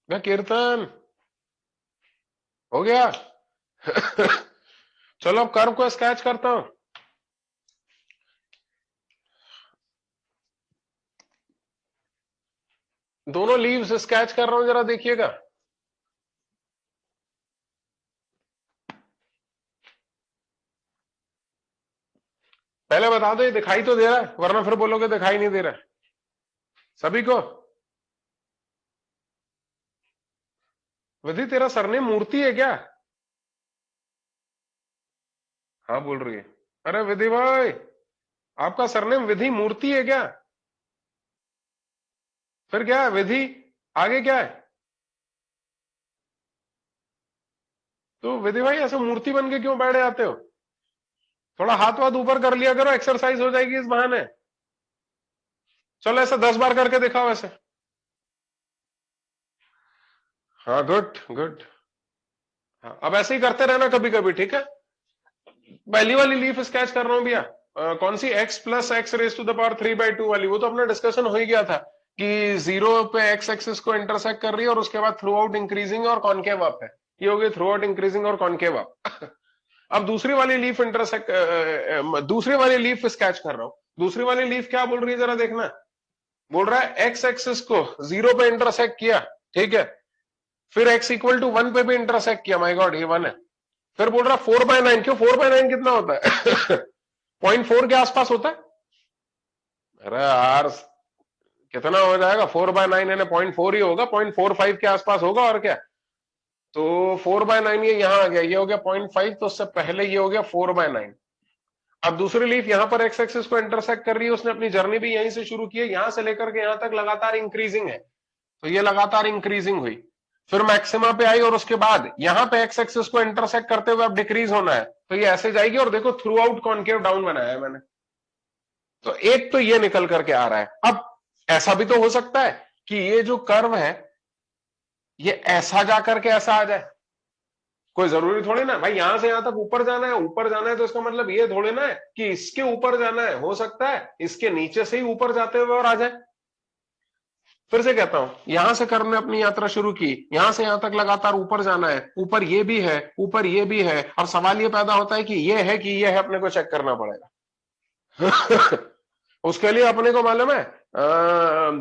मैं कीर्तन हो गया। चलो अब कर्व को स्केच करता हूं। दोनों लीव्स स्केच कर रहा हूं, जरा देखिएगा। पहले बता दो ये दिखाई तो दे रहा है, वरना फिर बोलोगे दिखाई नहीं दे रहा है सभी को। विधि तेरा सरनेम मूर्ति है क्या? हाँ बोल रही है। अरे विधि भाई, आपका सरनेम विधि मूर्ति है क्या? फिर क्या है विधि, आगे क्या है? तो विधि भाई ऐसे मूर्ति बन के क्यों बैठे आते हो? थोड़ा हाथ वाथ ऊपर कर लिया करो, एक्सरसाइज हो जाएगी इस बहाने। चलो ऐसे 10 बार करके दिखाओ ऐसे। हाँ गुड गुड। हाँ अब ऐसे ही करते रहना कभी कभी, ठीक है। पहली वाली लीफ स्केच कर रहा हूं भैया। कौन सी, x plus x raise to the power 3/2 वाली। वो तो अपना डिस्कशन हो ही गया था कि जीरो पे एक्स एक्सिस को इंटरसेक्ट कर रही है और उसके बाद थ्रू आउट इंक्रीजिंग और कॉन्केव अप है। ये हो गई थ्रू आउट इंक्रीजिंग और कॉन्केव अप। अब दूसरी वाली लीफ इंटरसेक्ट, दूसरी वाली लीफ स्केच कर रहा हूं। दूसरी वाली लीफ क्या बोल रही है जरा देखना। बोल रहा है एक्स एक्सिस को जीरो पे इंटरसेक्ट किया, ठीक है, फिर एक्स इक्वल टू 1 पे भी इंटरसेक्ट किया, माय गॉड ये 1 है। फिर बोल रहा 4/9, क्यों 4/9 कितना होता है? 0.4 के आसपास होता है। अरे यार कितना हो जाएगा, 4/9 यानी 0.4 ही होगा, 0.45 के आसपास होगा और क्या। तो 4/9 ये यहां आ गया, ये हो गया 0.5, तो उससे पहले ये हो गया 4/9। अब दूसरी लीफ यहां पर एक्स एक्सिस को इंटरसेक्ट कर रही है, उसने अपनी जर्नी भी यहीं से शुरू की है, यहां से लेकर के यहां तक लगातार इंक्रीजिंग है। तो ये लगातार इंक्रीजिंग हुई, फिर मैक्सिमा पे आई और उसके बाद यहां पे एक्स एक्सिस को इंटरसेक्ट करते हुए अब डिक्रीज होना है, तो ये ऐसे जाएगी और देखो थ्रू आउट कॉन्केव डाउन बनाया है मैंने। तो एक तो ये निकल करके आ रहा है। अब ऐसा भी तो हो सकता है कि ये जो कर्व है ये ऐसा जाकर के ऐसा आ जाए। कोई जरूरी थोड़ी ना भाई यहां से यहां तक ऊपर जाना है, ऊपर जाना है तो इसका मतलब ये थोड़ी ना है कि इसके ऊपर जाना है, हो सकता है इसके नीचे से ही ऊपर जाते हुए और आ जाए। फिर से कहता हूं, यहां से कर्व ने अपनी यात्रा शुरू की, यहां से यहां तक लगातार ऊपर जाना है, ऊपर ये भी है, ऊपर ये भी है। अब सवाल ये पैदा होता है कि ये है कि ये है, अपने को चेक करना पड़ेगा। उसके लिए अपने को मालूम है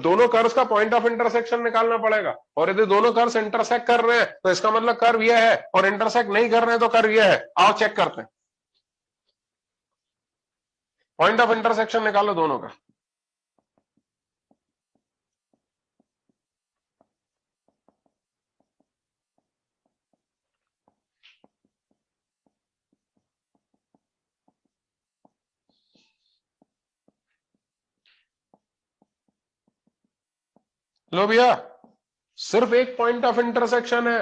दोनों कर्व्स का पॉइंट ऑफ इंटरसेक्शन निकालना पड़ेगा, और यदि दोनों कर्व्स इंटरसेक्ट कर रहे हैं तो इसका मतलब कर्व यह है, और इंटरसेक्ट नहीं कर रहे हैं तो कर्व यह है। आओ चेक करते हैं, पॉइंट ऑफ इंटरसेक्शन निकालो दोनों का। लो भैया, सिर्फ एक पॉइंट ऑफ इंटरसेक्शन है,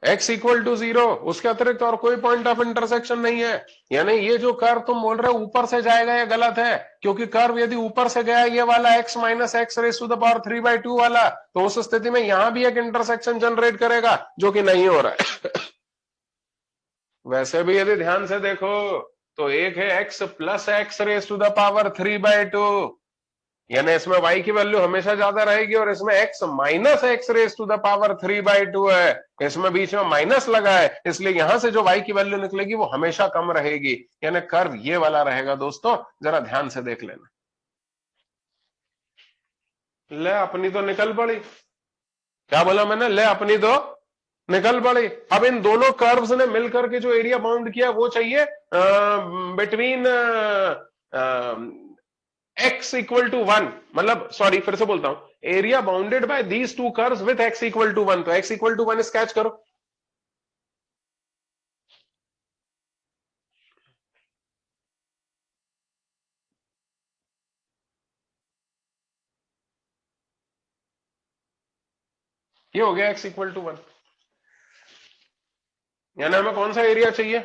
x इक्वल टू 0, उसके अतिरिक्त और कोई पॉइंट ऑफ इंटरसेक्शन नहीं है। यानी ये जो कर्व तुम बोल रहे हो ऊपर से जाएगा, ये गलत है, क्योंकि कर्व यदि ऊपर से गया ये वाला x minus x raise to the power 3/2 वाला, तो उस स्थिति में यहां भी एक इंटरसेक्शन जनरेट करेगा, जो कि नहीं हो रहा है। वैसे भी यदि ध्यान से देखो तो एक है x plus x raise to the power 3/2, यानी इसमें y की वैल्यू हमेशा ज्यादा रहेगी, और इसमें x minus x raise to the power 3/2 है, इसमें बीच में माइनस लगा है, इसलिए यहां से जो y की वैल्यू निकलेगी वो हमेशा कम रहेगी। यानी कर्व ये वाला रहेगा दोस्तों, जरा ध्यान से देख लेना। ले अपनी तो निकल पड़ी। क्या बोला मैंने, ले अपनी तो निकल पड़ी। अब इन दोनों कर्व्स ने मिलकर के जो एरिया बाउंड किया वो चाहिए बिटवीन x इक्वल टू 1, मतलब सॉरी फिर से बोलता हूं, area bounded by these two curves with x equal to 1, तो x इक्वल टू 1 स्केच करो। ये हो गया x इक्वल टू 1, यानी हमें कौन सा एरिया चाहिए?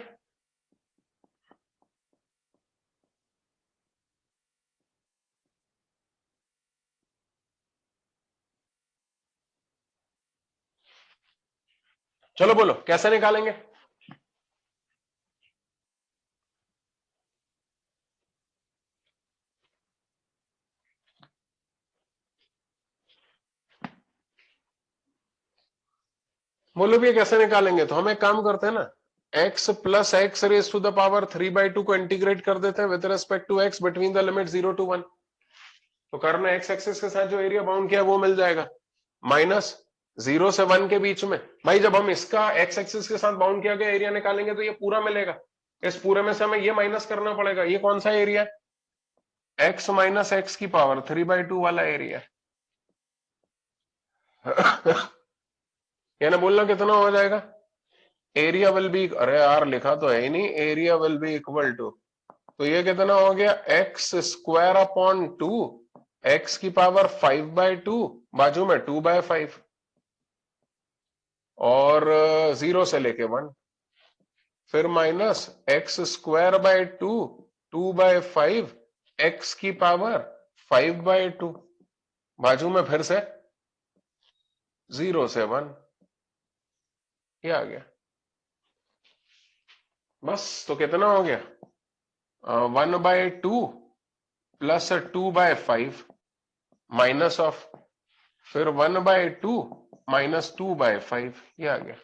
चलो बोलो कैसे निकालेंगे। बोलो भैया कैसे निकालेंगे? तो हम एक काम करते हैं ना, x plus x raise to the power 3/2 को इंटीग्रेट कर देते हैं with respect to x between the limit 0 to 1। तो करना एक्स एक्सिस के साथ जो एरिया बाउंड किया वो मिल जाएगा, माइनस 0 से 1 के बीच में। भाई जब हम इसका एक्स एक्सिस के साथ बाउंड किया गया एरिया निकालेंगे तो ये पूरा मिलेगा, इस पूरे में से हमें ये माइनस करना पड़ेगा। ये कौन सा एरिया है? x माइनस एक्स की पावर 3/2 वाला एरिया। यानी बोलना कितना हो जाएगा? एरिया विल बी, अरे यार लिखा तो है ही नहीं, area will be equal to, तो ये कितना हो गया? X square upon two, x की पावर 5/2, बाजू में 2/5, और 0 से लेके 1, फिर minus x square by 2, 2/5, x की पावर 5/2, बाजू में फिर से 0 से 1, ये आ गया। बस, तो कितना हो गया? 1/2 प्लस 2/5 माइनस ऑफ, फिर 1/2 माइनस 2/5, ये आ गया।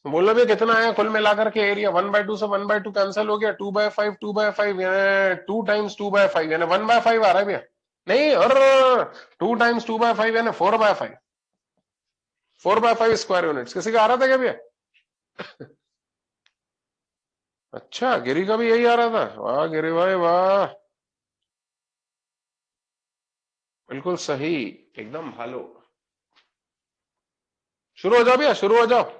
बोलो भी कितना आया कुल मिलाकर के एरिया? 1/2 से 1/2 कैंसिल हो गया, 2/5 2/5 यानी 2 टाइम्स 2/5 यानी 1/5 आ रहा है भैया। नहीं, और 2 टाइम्स 2/5 यानी 4/5, 4/5 स्क्वायर यूनिट्स। किसी का आ रहा था क्या भैया? अच्छा, गिरी का भी यही आ रहा था। वाह गिरी भाई वाह, बिल्कुल सही, एकदम भालो। शुरू हो जाओ भैया, शुरू हो जाओ।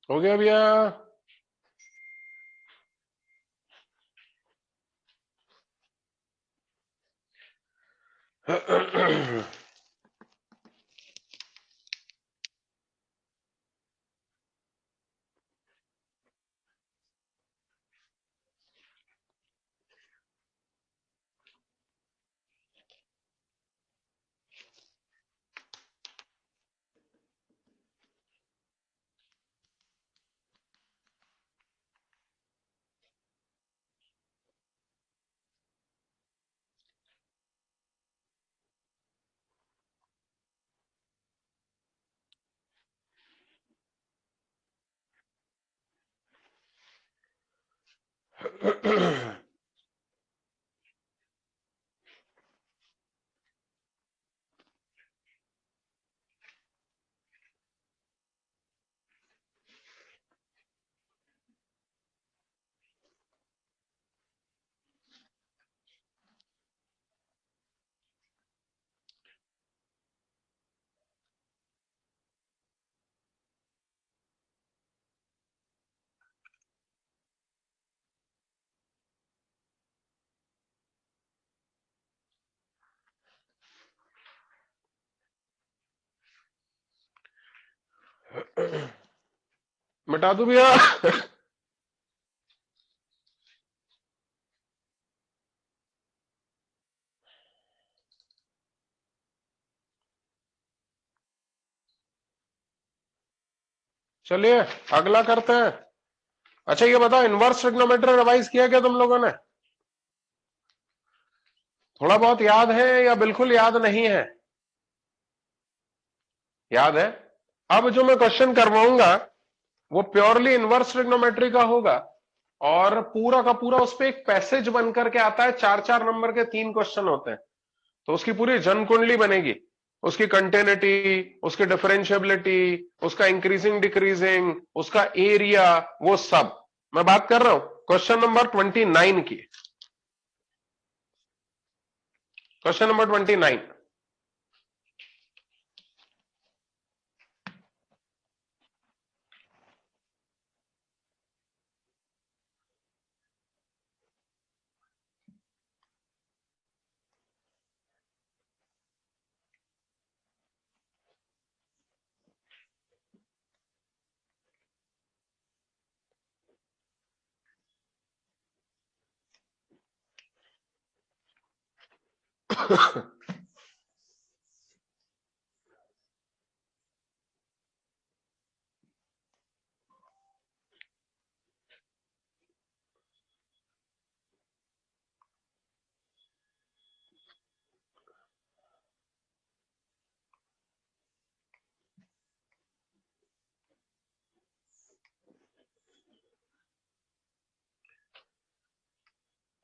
हो गया भैया। मिटा दू भैया। चलिए अगला करते हैं। अच्छा ये बताओ, इनवर्स ट्रिग्नोमेट्री रिवाइज किया क्या तुम लोगों ने? थोड़ा बहुत याद है या बिल्कुल याद नहीं है? याद है। अब जो मैं क्वेश्चन करवाऊंगा वो प्योरली इनवर्स ट्रिग्नोमेट्री का होगा, और पूरा का पूरा उस पर एक पैसेज बन करके आता है। 4-4 नंबर के 3 क्वेश्चन होते हैं, तो उसकी पूरी जन कुंडली बनेगी। उसकी कंटिन्यूटी, उसकी डिफरेंशियबिलिटी, उसका इंक्रीजिंग डिक्रीजिंग, उसका एरिया, वो सब मैं बात कर रहा हूं क्वेश्चन नंबर 29 की। Question number 29।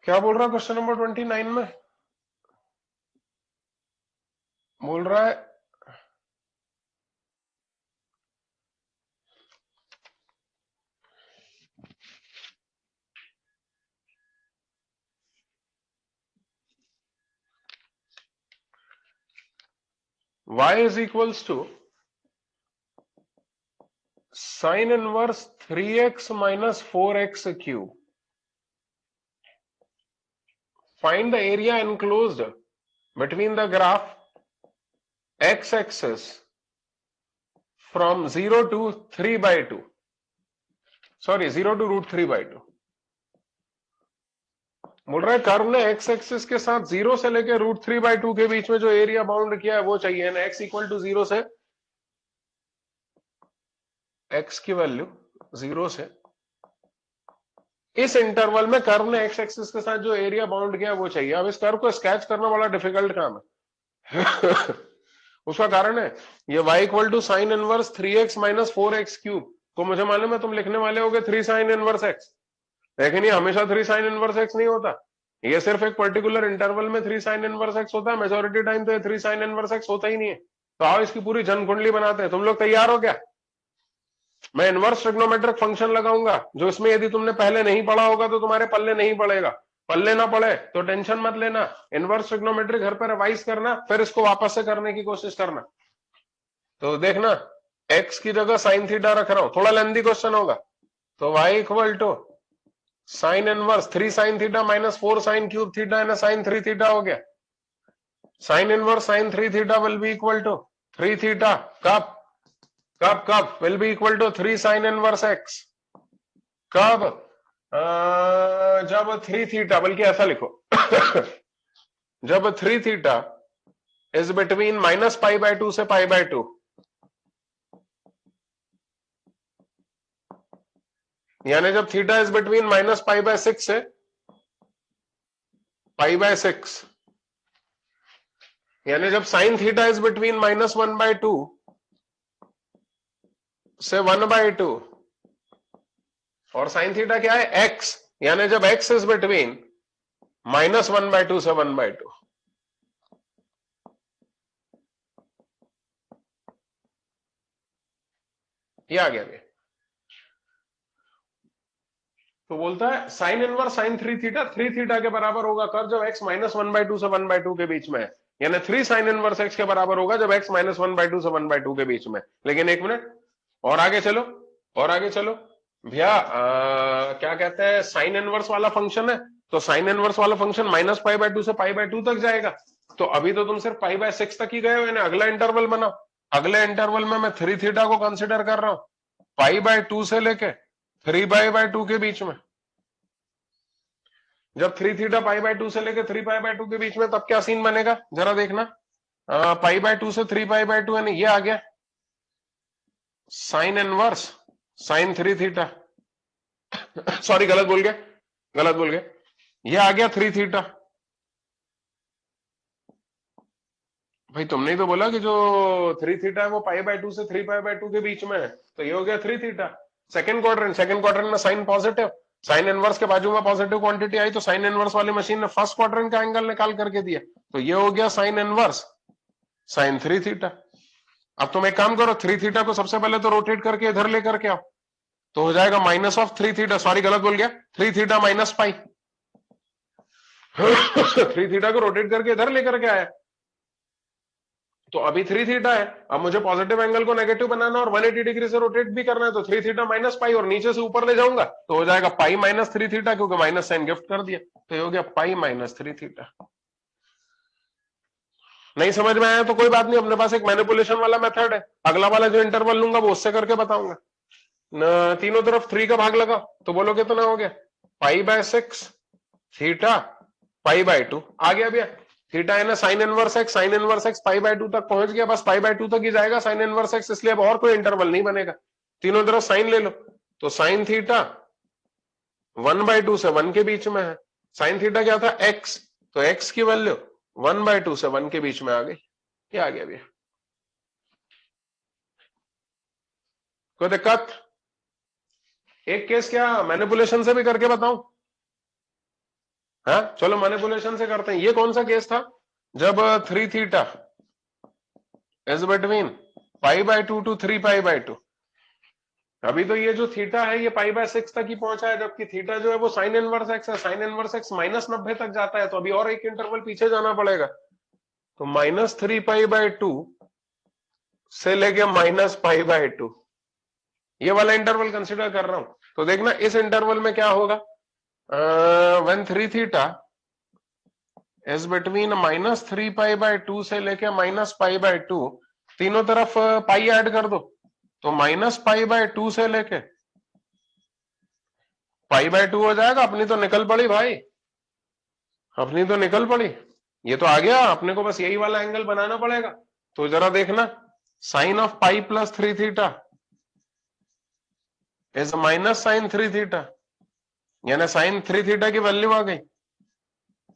क्या बोल रहा है क्वेश्चन नंबर 29 में? बोल रहा है y is equals to sin inverse 3x minus 4x cube. Find the area enclosed between the graph x-axis from 0 to 3/2. Sorry, 0 to √3/2. बोल रहा है कर्व ने एक्स एक्सिस के साथ 0 से लेकर √3/2 के बीच में जो एरिया बाउंड किया है वो चाहिए ना। x इक्वल टू 0 से, x की वैल्यू 0 से इस इंटरवल में कर्व ने एक्स एक्सिस के साथ जो एरिया बाउंड किया वो चाहिए। अब इस कर्व को स्केच करना बड़ा डिफिकल्ट काम है। उसका कारण है ये y equal to sine inverse 3x minus 4x cube को मुझे मालूम है तुम लिखने वाले होगे 3 साइन इनवर्स x, लेकिन ये हमेशा 3 साइन इनवर्स x नहीं होता। ये सिर्फ एक पर्टिकुलर इंटरवल में 3 साइन इनवर्स x होता है। मेजोरिटी टाइम तो ये 3 साइन इनवर्स x होता ही नहीं है। तो आओ इसकी पूरी जन कुंडली बनाते हैं। तुम लोग तैयार हो क्या? मैं इनवर्स ट्रिग्नोमेट्रिक फंक्शन लगाऊंगा जो इसमें यदि तुमने पहले नहीं पढ़ा होगा तो तुम्हारे पल्ले नहीं पड़ेगा। पल्ले ना पड़े तो टेंशन मत लेना, इनवर्स ट्रिग्नोमेट्री घर पर रिवाइज करना, फिर इसको वापस से करने की कोशिश करना। तो देखना x की जगह साइन थीटा रख रहा हूं, थोड़ा लेंथी क्वेश्चन होगा। तो y equal to sine inverse 3 sine theta minus 4 sine cube theta and sine 3 theta हो गया। Sine inverse sine 3 theta will be equal to 3 theta कब कब कब will be equal to 3 sine inverse x कब जब 3 theta, बल्कि ऐसा लिखो जब 3 थीटा इज बिटवीन -π/2 से π/2, यानी जब थीटा इज बिटवीन -π/6 से π/6, यानी जब साइन थीटा इज बिटवीन -1/2 से 1/2, और साइन थीटा क्या है x, यानी जब x इज बिटवीन -1/2 से 1/2। ये आ गया। तो बोलता है साइन इनवर्स साइन 3 थीटा के बराबर होगा कब? जब x -1/2 से 1/2 के बीच में है, यानी 3 साइन इनवर्स x के बराबर होगा जब x -1/2 से 1/2 के बीच में। लेकिन एक मिनट और आगे चलो, और आगे चलो भैया, क्या कहते हैं, साइन इनवर्स वाला फंक्शन है तो साइन इनवर्स वाला फंक्शन -π/2 से π/2 तक जाएगा। तो अभी तो तुम सिर्फ π/6 तक ही गए हो, यानी अगला इंटरवल बनाओ। अगले इंटरवल में मैं 3 थीटा को कंसिडर कर रहा हूं π/2 से लेके 3π/2 के बीच में। जब 3 थीटा π/2 से लेके 3π/2 के बीच में, तब क्या सीन बनेगा जरा देखना। π/2 से 3π/2 यानी ये आ गया sine inverse sine 3 theta, sorry गलत बोल गया, ये आ गया 3 थीटा। भाई तुमने ही तो बोला कि जो 3 थीटा है वो पाई बाय 2 से 3 पाई बाय 2 के बीच में है, तो ये हो गया 3 थीटा। सेकंड क्वाड्रेंट में साइन पॉजिटिव, साइन इनवर्स के बाजू में पॉजिटिव क्वांटिटी आई तो साइन इनवर्स वाली मशीन ने फर्स्ट क्वाड्रेंट का एंगल निकाल करके दिया, तो ये हो गया साइन इनवर्स साइन 3 थीटा। अब तुम एक काम करो, 3 थीटा को सबसे पहले तो रोटेट करके इधर लेकर के आओ, तो हो जाएगा माइनस ऑफ 3 थीटा, सॉरी गलत बोल गया, 3 थीटा माइनस पाई। 3 थीटा को रोटेट करके इधर लेकर के आया, तो अभी 3 थीटा है, अब मुझे पॉजिटिव एंगल को नेगेटिव बनाना और 180 डिग्री से रोटेट भी करना है, तो 3 थीटा माइनस पाई और नीचे से ऊपर ले जाऊंगा तो हो जाएगा पाई माइनस 3 थीटा, क्योंकि माइनस साइन गिफ्ट कर दिया, तो ये हो गया पाई माइनस 3 थीटा। नहीं समझ में आया तो कोई बात नहीं, अपने पास एक मैनिपुलेशन वाला मेथड है, अगला वाला जो इंटरवल लूंगा वो उससे करके बताऊंगा। तीनों तरफ 3 का भाग लगा तो बोलो कितना हो गया, pi by 6 theta pi by 2 आ गया भैया। थीटा है ना sign inverse x, sign inverse x pi by 2 तक पहुंच गया, बस पाई बाय 2 तक ही जाएगा साइन इनवर्स एक्स, इसलिए अब और कोई इंटरवल नहीं बनेगा, तीनों तरफ साइन ले लो, तो साइन थीटा 1/2 से 1 के बीच में है, साइन थीटा क्या था एक्स, तो एक्स की वैल्यू 1/2 से 1 के बीच में आ गई, ये आ गया भैया। कोई दिक्कत? एक केस क्या मैनिपुलेशन से भी करके बताऊं? हाँ चलो मैनिपुलेशन से करते हैं। ये कौन सा केस था, जब 3 theta is between pi by 2 to 3 pi by 2। अभी तो ये जो थीटा है ये पाई बाय 6 तक ही पहुंचा है, जबकि थीटा जो है वो साइन इनवर्स एक्स है, साइन इनवर्स एक्स -90 तक जाता है, तो अभी और एक इंटरवल पीछे जाना पड़ेगा, तो -3 पाई बाय 2 से लेके -पाई/2 ये वाला इंटरवल कंसिडर कर रहा हूं, तो देखना इस इंटरवल में क्या होगा, व्हेन 3 थीटा इज बिटवीन -3 पाई/2 से लेके -पाई/2, तीनों तरफ पाई ऐड कर दो, तो -पाई/2 से लेके पाई/2 हो जाएगा, अपनी तो निकल पड़ी भाई, अपनी तो निकल पड़ी, ये तो आ गया, अपने को बस यही वाला एंगल बनाना पड़ेगा, तो जरा देखना sine of pi plus 3 theta is minus sine 3 theta, यानी साइन 3 थीटा की वैल्यू आ गई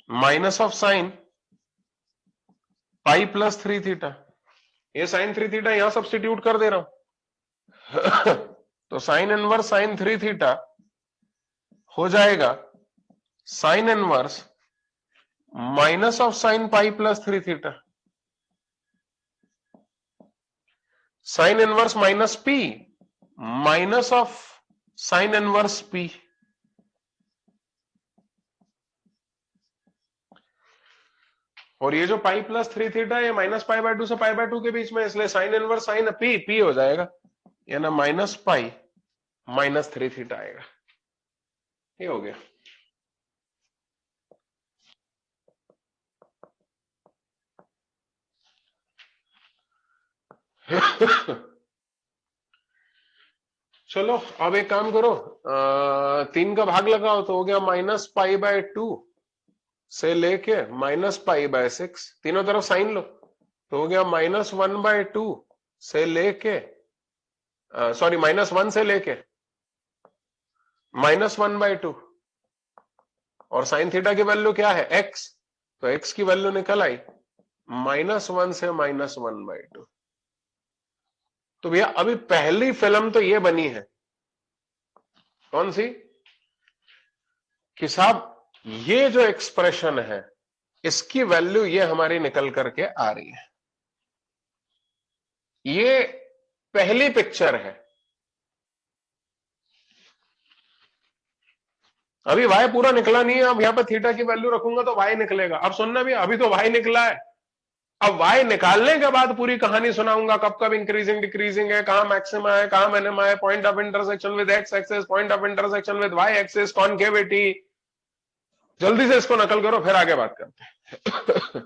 minus of sine pi plus 3 theta, ये साइन 3 थीटा यहां सब्स्टिट्यूट कर दे रहा हूं तो साइन इनवर्स साइन 3 थीटा हो जाएगा sine inverse minus of sine pi plus 3 theta, sine inverse minus P minus of sine inverse P, और ये जो पाई प्लस 3 थीटा ये -पाई/2 से पाई/2 के बीच में, इसलिए sign inverse sign P P हो जाएगा, यानी -पाई -3 थीटा आएगा, ये हो गया। चलो अब एक काम करो, 3 का भाग लगाओ तो हो गया -पाई/2 से लेके -पाई/6, तीनों तरफ साइन लो, तो हो गया -1/2 से लेके सॉरी -1 से लेके -1/2, और साइन थीटा की वैल्यू क्या है एक्स, तो एक्स की वैल्यू निकल आई -1 से -1/2। तो भैया अभी पहली फिल्म तो ये बनी है, कौन सी, कि साहब ये जो एक्सप्रेशन है इसकी वैल्यू ये हमारी निकल करके आ रही है, ये पहली पिक्चर है। अभी वाई पूरा निकला नहीं है, अब यहां पर थीटा की वैल्यू रखूंगा तो वाई निकलेगा, अब सुनना भी, अभी तो वाई निकला है, अब वाई निकालने के बाद पूरी कहानी सुनाऊंगा, कब कब इंक्रीजिंग डिक्रीजिंग है, कहां मैक्सिमा है, कहां मिनिमा है, point of intersection with x axis, point of intersection with y axis, concavity. जल्दी से इसको नकल करो फिर आगे बात करते हैं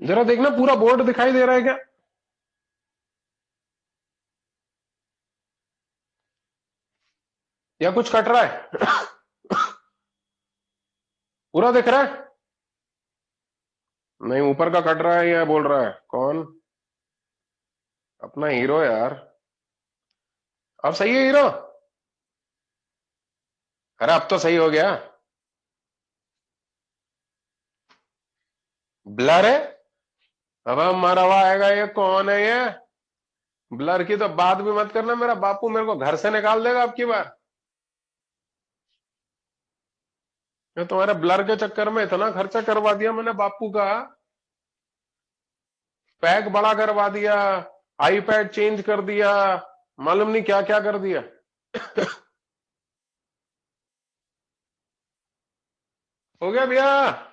जरा देखना पूरा बोर्ड दिखाई दे रहा है क्या? या कुछ कट रहा है? पूरा दिख रहा है? नहीं, ऊपर का कट रहा है या बोल रहा है कौन? अपना हीरो यार। अब सही है हीरो? अरे अब तो सही हो गया। ब्लर है? अब मरवा आएगा, ये कौन है ये? ब्लर की तो बात भी मत करना, मेरा बापू मेरे को घर से निकाल देगा अब की बार। ये तुम्हारे ब्लर के चक्कर में इतना खर्चा करवा दिया मैंने बापू का। पैक बड़ा करवा दिया, आईपैड चेंज कर दिया, मालूम नहीं क्या क्या कर दिया। हो गया भैया।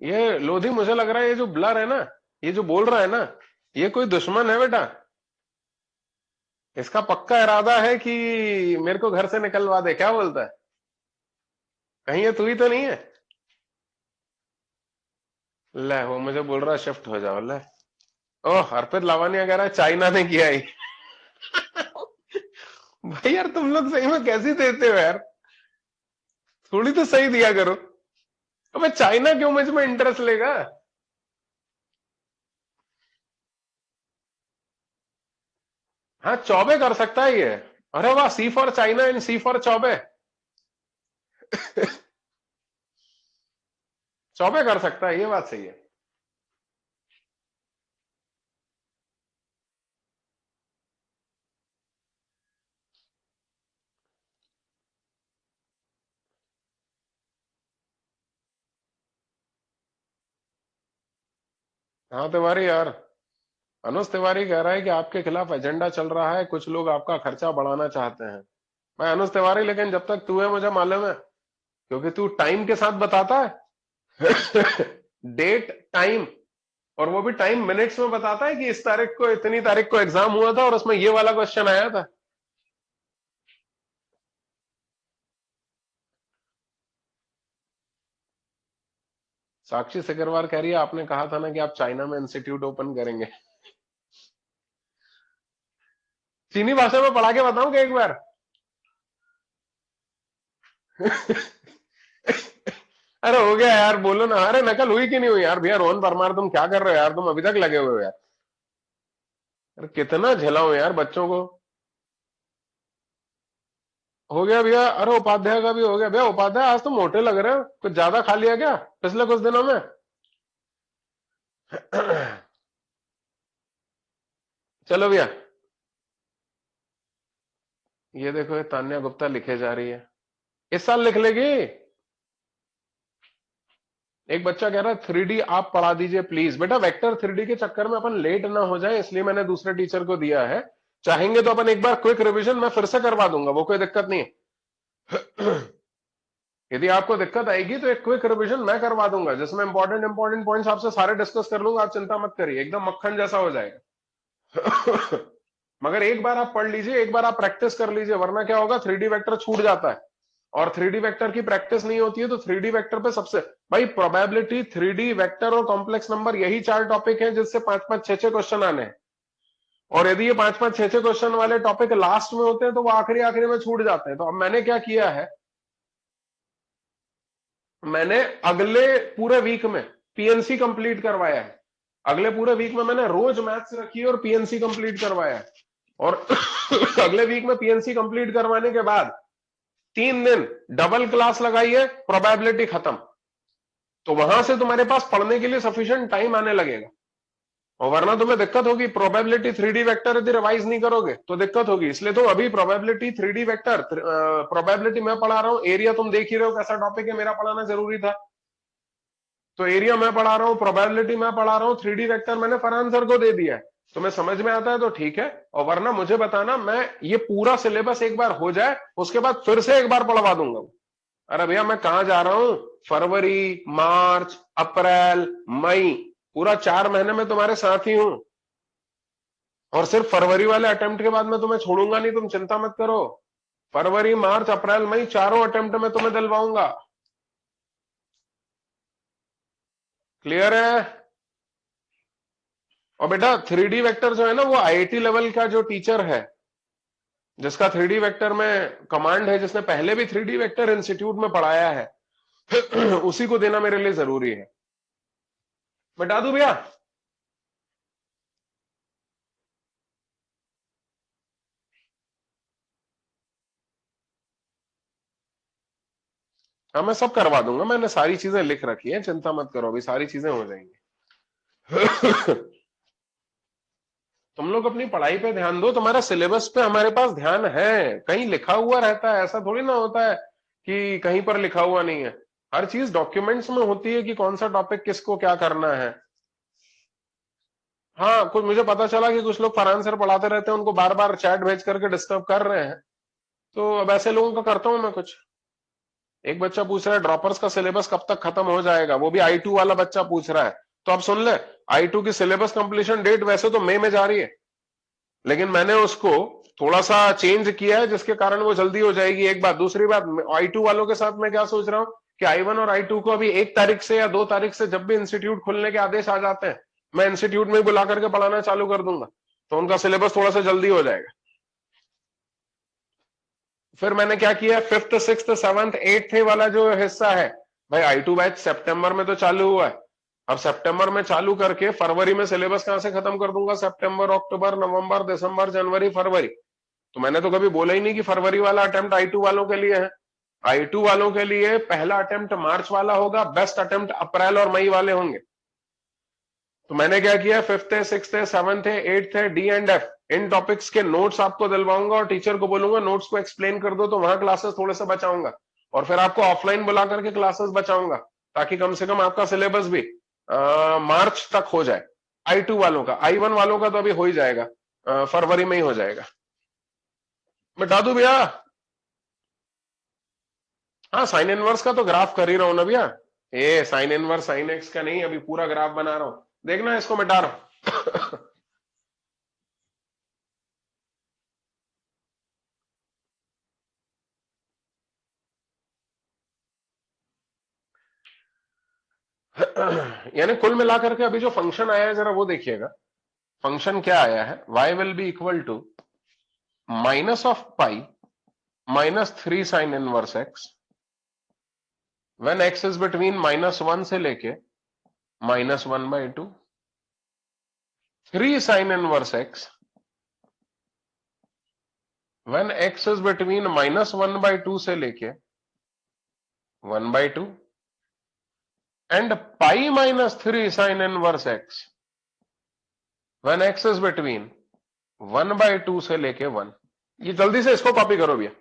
ये लोधी, मुझे लग रहा है ये जो ब्लर है ना, ये जो बोल रहा है ना, ये कोई दुश्मन है बेटा। इसका पक्का इरादा है कि मेरे को घर से निकलवा दे, क्या बोलता है? कहीं ये तू ही तो नहीं है? ले, वो मुझे बोल रहा है शिफ्ट हो जाओ। ले, ओह अर्पित लावण्य कह रहा है चाइना ने किया ही। भाई यार तुम लोग सही में कैसी देते हो यार? थोड़ी तो सही दिया करो। अबे चाइना क्यों मुझ में इंटरेस्ट लेगा? हाँ, चौबे कर सकता है ये। अरे वाह, C for China and C for Choubey. Choubey कर सकता है, ये बात सही है। हाँ तिवारी यार, अनुज तिवारी कह रहा है कि आपके खिलाफ एजेंडा चल रहा है, कुछ लोग आपका खर्चा बढ़ाना चाहते हैं। मैं अनुज तिवारी, लेकिन जब तक तू है मुझे मालूम है, क्योंकि तू टाइम के साथ बताता है। डेट टाइम, और वो भी टाइम मिनट्स में बताता है कि इस तारीख को इतनी तारीख को एग्जाम हुआ था और उसमें ये वाला क्वेश्चन आया था। साक्षी सिकरवार कह रही है आपने कहा था ना कि आप चाइना में इंस्टीट्यूट ओपन करेंगे। चीनी भाषा में पढ़ा के बताऊं क्या एक बार? अरे हो गया यार, बोलो ना। अरे नकल हुई कि नहीं हुई यार? भैया रोहन परमार तुम क्या कर रहे हो यार? तुम अभी तक लगे हुए हो यार। अरे कितना झेलाऊं यार बच्चों को। हो गया भैया। अरे उपाध्याय का भी हो गया। भैया उपाध्याय आज तुम मोटे लग रहे हो, कुछ ज्यादा खा लिया क्या पिछले कुछ दिनों में? चलो भैया, ये देखो ये तान्या गुप्ता लिखे जा रही है, इस साल लिख लेगी। एक बच्चा कह रहा है 3D आप पढ़ा दीजिए प्लीज। बेटा वेक्टर 3D के चक्कर में अपन लेट ना हो जाए, इसलिए मैंने दूसरे टीचर को दिया है। चाहेंगे तो अपन एक बार क्विक रिवीजन मैं फिर से करवा दूंगा, वो कोई दिक्कत नहीं है। यदि आपको दिक्कत आएगी तो एक क्विक रिवीजन मैं करवा दूंगा, जिसमें इंपॉर्टेंट इंपॉर्टेंट पॉइंट्स आपसे सारे डिस्कस कर लूंगा। आप चिंता मत करिए, एकदम मक्खन जैसा हो जाएगा। मगर एक बार आप पढ़ लीजिए, एक बार आप प्रैक्टिस कर लीजिए, वरना क्या होगा, 3D वेक्टर छूट जाता है। और 3D वेक्टर की प्रैक्टिस नहीं होती है, तो 3D वेक्टर पे सबसे, भाई प्रोबेबिलिटी, 3D वेक्टर और कॉम्प्लेक्स नंबर, यही चार टॉपिक हैं जिससे 5-5 6-6 क्वेश्चन आने हैं। और यदि ये 5-5 6-6 क्वेश्चन वाले टॉपिक लास्ट में होते हैं तो वो आखिरी आखिरी में छूट जाते हैं। तो अब मैंने क्या किया है, मैंने अगले पूरे वीक में पीएनसी कंप्लीट करवाया है। अगले पूरे वीक में मैंने रोज मैथ्स रखी है और पीएनसी कंप्लीट करवाया है। और अगले वीक में पीएनसी कंप्लीट करवाने के बाद 3 दिन डबल क्लास लगाई है, प्रोबेबिलिटी खत्म। तो वहां से तुम्हारे पास पढ़ने के लिए सफिशिएंट टाइम आने लगेगा। और वरना तुम्हें दिक्कत होगी, प्रोबेबिलिटी 3D वेक्टर यदि रिवाइज नहीं करोगे तो दिक्कत होगी। इसलिए तो अभी प्रोबेबिलिटी 3D वेक्टर, प्रोबेबिलिटी मैं पढ़ा रहा हूं, एरिया तुम देख ही रहे हो कैसा टॉपिक है, मेरा पढ़ाना जरूरी था। तो एरिया मैं पढ़ा रहा हूँ, प्रोबेबिलिटी मैं पढ़ा रहा हूँ, 3D वेक्टर मैंने फरहान सर को दे दिया है। तुम्हें समझ में आता है तो ठीक है, और वरना मुझे बताना, मैं ये पूरा सिलेबस एक बार हो जाए उसके बाद फिर से एक बार पढ़वा दूंगा। अरे भैया मैं कहां जा रहा हूं, फरवरी, मार्च, अप्रैल, मई, पूरा 4 महीने में तुम्हारे साथ ही हूं। और सिर्फ फरवरी वाले अटेम्प्ट के बाद मैं तुम्हें छोड़ूंगा नहीं, तुम चिंता मत करो। फरवरी, मार्च, अप्रैल, मई, चारों अटेम्प्ट में तुम्हें दिलवाऊंगा। क्लियर है? और बेटा 3D वेक्टर जो है ना, वो आईआईटी लेवल का जो टीचर है, जिसका 3D वेक्टर में कमांड है, जिसने पहले भी 3D वेक्टर इंस्टीट्यूट में पढ़ाया है उसी को देना मेरे लिए जरूरी है। बता दूं भैया? हाँ, मैं सब करवा दूंगा, मैंने सारी चीजें लिख रखी हैं, चिंता मत करो, अभी सारी चीजें हो जाएंगी तुम लोग अपनी पढ़ाई पे ध्यान दो, तुम्हारा सिलेबस पे हमारे पास ध्यान है, कहीं लिखा हुआ रहता है, ऐसा थोड़ी ना होता है कि कहीं पर लिखा हुआ नहीं है। हर चीज डॉक्यूमेंट्स में होती है कि कौन सा टॉपिक किसको क्या करना है। हाँ, कुछ मुझे पता चला कि कुछ लोग फरहान सर पढ़ाते रहते हैं, उनको बार बार चैट भेज करके डिस्टर्ब कर रहे हैं, तो अब ऐसे लोगों का करता हूं मैं कुछ। एक बच्चा पूछ रहा है ड्रॉपर्स का सिलेबस कब तक खत्म हो जाएगा, वो भी आई टू वाला बच्चा पूछ रहा है। तो आप सुन ले, आई टू की सिलेबस कंप्लीशन डेट वैसे तो मई में जा रही है, लेकिन मैंने उसको थोड़ा सा चेंज किया है, जिसके कारण वो जल्दी हो जाएगी। एक बात, दूसरी बात, आई टू वालों के साथ मैं क्या सोच रहा हूँ कि आई वन और आई टू को अभी 1 तारीख से या 2 तारीख से जब भी इंस्टीट्यूट खुलने के आदेश आ जाते हैं, मैं इंस्टीट्यूट में बुला करके पढ़ाना चालू कर दूंगा, तो उनका सिलेबस थोड़ा सा जल्दी हो जाएगा। फिर मैंने क्या किया, फिफ्थ सिक्स्थ सेवंथ एट्थ वाला जो हिस्सा है, भाई आई टू बैच सितंबर में तो चालू हुआ है, अब सितंबर में चालू करके फरवरी में सिलेबस कहां से खत्म कर दूंगा? सितंबर, अक्टूबर, नवंबर, दिसंबर, जनवरी, फरवरी। तो मैंने तो कभी बोला ही नहीं कि फरवरी वाला अटेम्प्ट आई टू वालों के लिए है। आई टू वालों के लिए पहला अटेम्प्ट मार्च वाला होगा, बेस्ट अटेम्प्ट अप्रैल और मई वाले होंगे। तो मैंने क्या किया, फिफ्थ है, सिक्स्थ है, सेवंथ है, एट्थ है, D and F, in topics के नोट्स आपको दिलवाऊंगा और टीचर को बोलूंगा नोट्स को एक्सप्लेन कर दो, तो वहां क्लासेस थोड़े से बचाऊंगा, और फिर आपको ऑफलाइन बुला करके क्लासेस बचाऊंगा, ताकि कम से कम आपका सिलेबस भी मार्च तक हो जाए। आई टू वालों का, आई वन वालों का तो अभी हो ही जाएगा, फरवरी में ही हो जाएगा। बता दूं भैया? हाँ, साइन इनवर्स का तो ग्राफ कर ही रहा हूं ना भैया। ए साइन इनवर्स साइन एक्स का नहीं, अभी पूरा ग्राफ बना रहा हूं, देखना इसको मिटा रहा हूं यानी कुल मिलाकर के अभी जो फंक्शन आया है, जरा वो देखिएगा। फंक्शन क्या आया है, y will be equal to minus of pi minus 3 sine inverse x when x is between -1 से लेके -1/2, 3 sine inverse x when x is between -1/2 से लेके 1/2, and pi -3 sine inverse x when x is between 1/2 से लेके 1। ये जल्दी से इसको कॉपी करो भैया,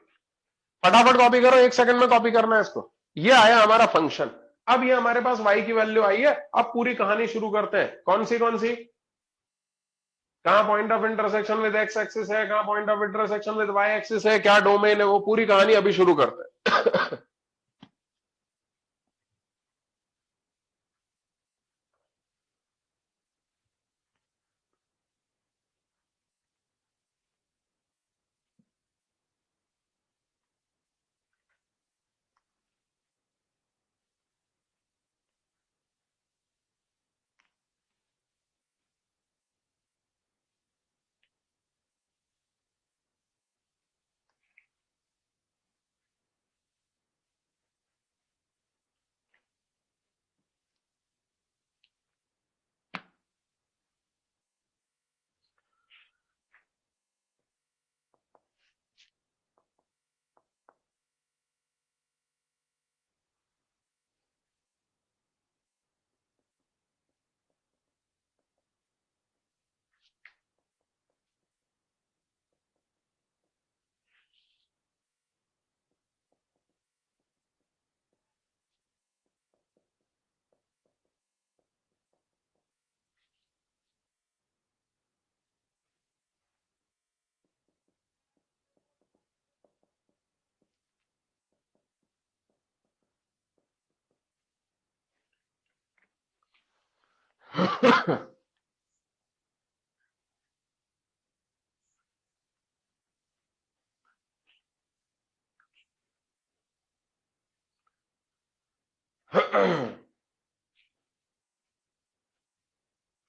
फटाफट कॉपी करो, 1 सेकंड में कॉपी करना है इसको। ये आया हमारा फंक्शन। अब ये हमारे पास y की वैल्यू आई है, अब पूरी कहानी शुरू करते हैं। कौन सी? कहां point of intersection with x axis है, कहां point of intersection with y axis है, क्या डोमेन है, वो पूरी कहानी अभी शुरू करते हैं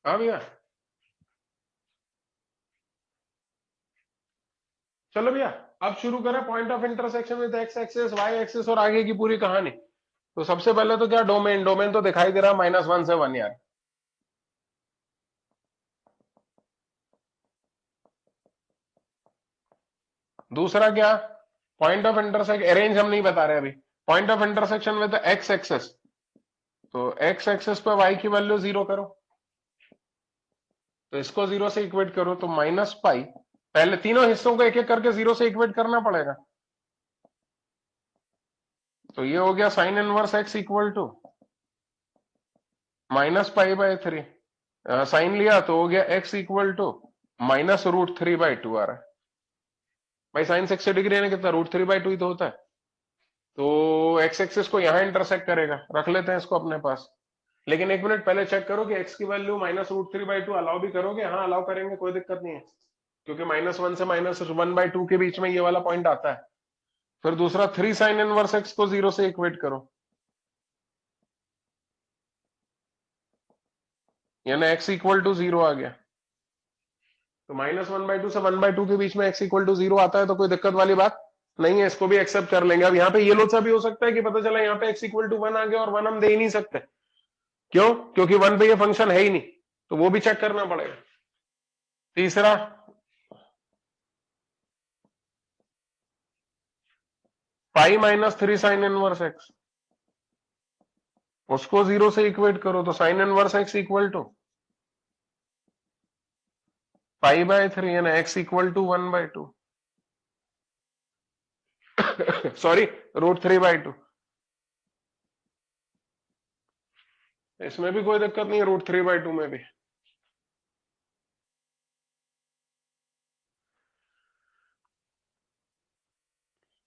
हाँ भैया, चलो भैया अब शुरू करें point of intersection with x axis y axis और आगे की पूरी कहानी। तो सबसे पहले तो क्या, डोमेन, डोमेन तो दिखाई दे रहा -1 से 1 यार। दूसरा क्या, पॉइंट ऑफ इंटरसेक्शन, अरेंज हम नहीं बता रहे अभी, point of intersection with x axis. तो एक्स एक्सिस पे वाई की वैल्यू 0 करो, तो इसको 0 से इक्वेट करो, तो -पाई, पहले तीनों हिस्सों को एक एक करके 0 से इक्वेट करना पड़ेगा। तो ये हो गया sine inverse x equal to -पाई/3। साइन लिया तो हो गया एक्स इक्वल टू -√3/2 आ रहा है। भाई साइन 60 डिग्री यानी कितना, √3/2 ही तो होता है। तो एक्स एक्सिस को यहां इंटरसेक्ट करेगा, रख लेते हैं इसको अपने पास। लेकिन एक मिनट पहले चेक करो कि एक्स की वैल्यू -√3/2 अलाउ भी करोगे? हाँ अलाउ करेंगे, कोई दिक्कत नहीं है, क्योंकि -1 से -1/2 के बीच में ये वाला पॉइंट आता है। फिर दूसरा 3 साइन इनवर्स एक्स को 0 से इक्वेट करो, यानी एक्स इक्वल टू 0 आ गया। तो -1/2 से 1/2 के बीच में एक्स इक्वल टू 0 आता है, तो कोई दिक्कत वाली बात नहीं है, इसको भी एक्सेप्ट कर लेंगे। अब यहाँ पे ये लोचा भी हो सकता है कि पता चला यहाँ पे एक्स इक्वल टू 1 आ गया और 1 हम दे ही नहीं सकते, क्यों? क्योंकि 1 पे ये फंक्शन है ही नहीं, तो वो भी चेक करना पड़ेगा। तीसरा, पाई-3 साइन इनवर्स एक्स, उसको 0 से इक्वेट करो, तो sine inverse x equal to पाई/3 यानी एक्स इक्वल टू 1/2, सॉरी √3/2। इसमें भी कोई दिक्कत नहीं है, √3/2 में भी।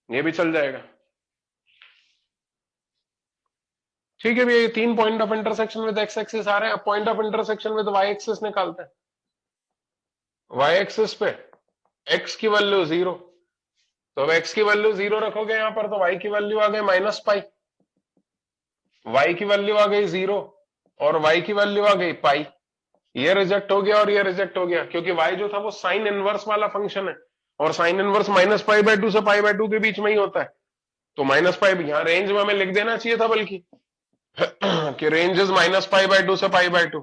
ये भी चल जाएगा। ठीक है भैया, ये 3 point of intersection with x axis आ रहे हैं। अब point of intersection with y axis निकालते हैं। वाई एक्सिस पे एक्स की वैल्यू 0, तो अब एक्स की वैल्यू 0 रखोगे यहां पर, तो वाई की वैल्यू आ गई -पाई, वाई की वैल्यू आ गई 0 और वाई की वैल्यू आ गई पाई। ये रिजेक्ट हो गया और ये रिजेक्ट हो गया, क्योंकि वाई जो था वो साइन इनवर्स वाला फंक्शन है, और साइन इनवर्स -पाई/2 से पाई/2 के बीच में ही होता है। तो -पाई यहां रेंज में हमें लिख देना चाहिए था बल्कि कि रेंज इज -पाई/2 से पाई/2,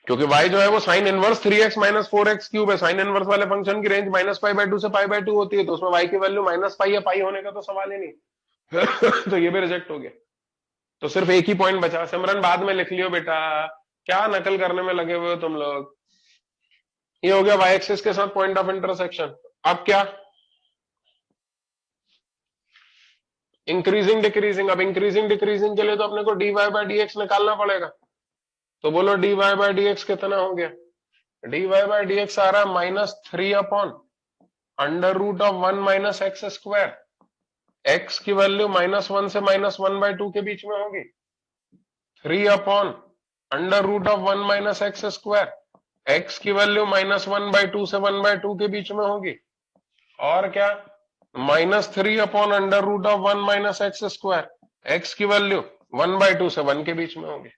क्योंकि y जो है वो sign inverse 3x - 4x cube है। साइन इनवर्स वाले फंक्शन की रेंज -पाई/2 से पाई/2 होती है, तो उसमें y की वैल्यू -पाई या पाई होने का तो सवाल ही नहीं। तो ये भी रिजेक्ट हो गया। तो सिर्फ एक ही पॉइंट बचा। सिमरन बाद में लिख लियो बेटा, क्या नकल करने में लगे हुए हो तुम लोग। ये हो गया y एक्सिस के साथ पॉइंट ऑफ इंटरसेक्शन। अब क्या, इंक्रीजिंग डिक्रीजिंग। अब इंक्रीजिंग डिक्रीजिंग के लिए तो अपने को dy/dx निकालना पड़ेगा। तो बोलो dy/dx कितना हो गया? dy/dx आ रहा है -3/√1 - x की वैल्यू -1 से -1/2 के बीच में होगी। 3/√1 - x की वैल्यू -1/2 से 1/2 के बीच में होगी। और क्या, -3/√1 - x की वैल्यू 1/2 से 1 के बीच में होगी।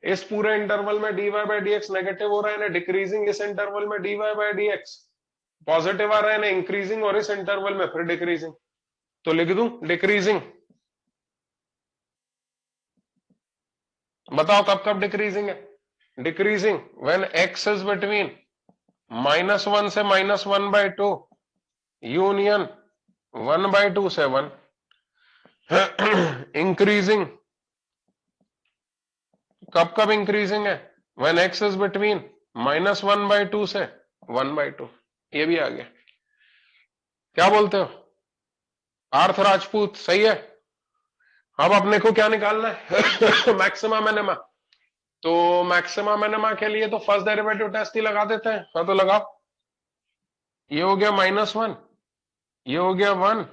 इस पूरे इंटरवल में dy/dx नेगेटिव हो रहा है ना डिक्रीजिंग, इस इंटरवल में dy/dx पॉजिटिव आ रहा है ना इंक्रीजिंग, और इस इंटरवल में फिर डिक्रीजिंग। तो लिख दूं डिक्रीजिंग। बताओ कब कब डिक्रीजिंग है? Decreasing when x is between -1 से -1/2 यूनियन 1/2 से 1। इंक्रीजिंग कब कब इंक्रीजिंग है? व्हेन x इज बिटवीन -1/2 से 1/2। ये भी आ गया। क्या बोलते हो आर्थ राजपूत? सही है। अब अपने को क्या निकालना है? Maxima minima. तो मैक्सिमा मिनिमा के लिए तो फर्स्ट डेरिवेटिव टेस्ट ही लगा देते हैं। हाँ तो लगाओ। ये हो गया -1, ये हो गया 1,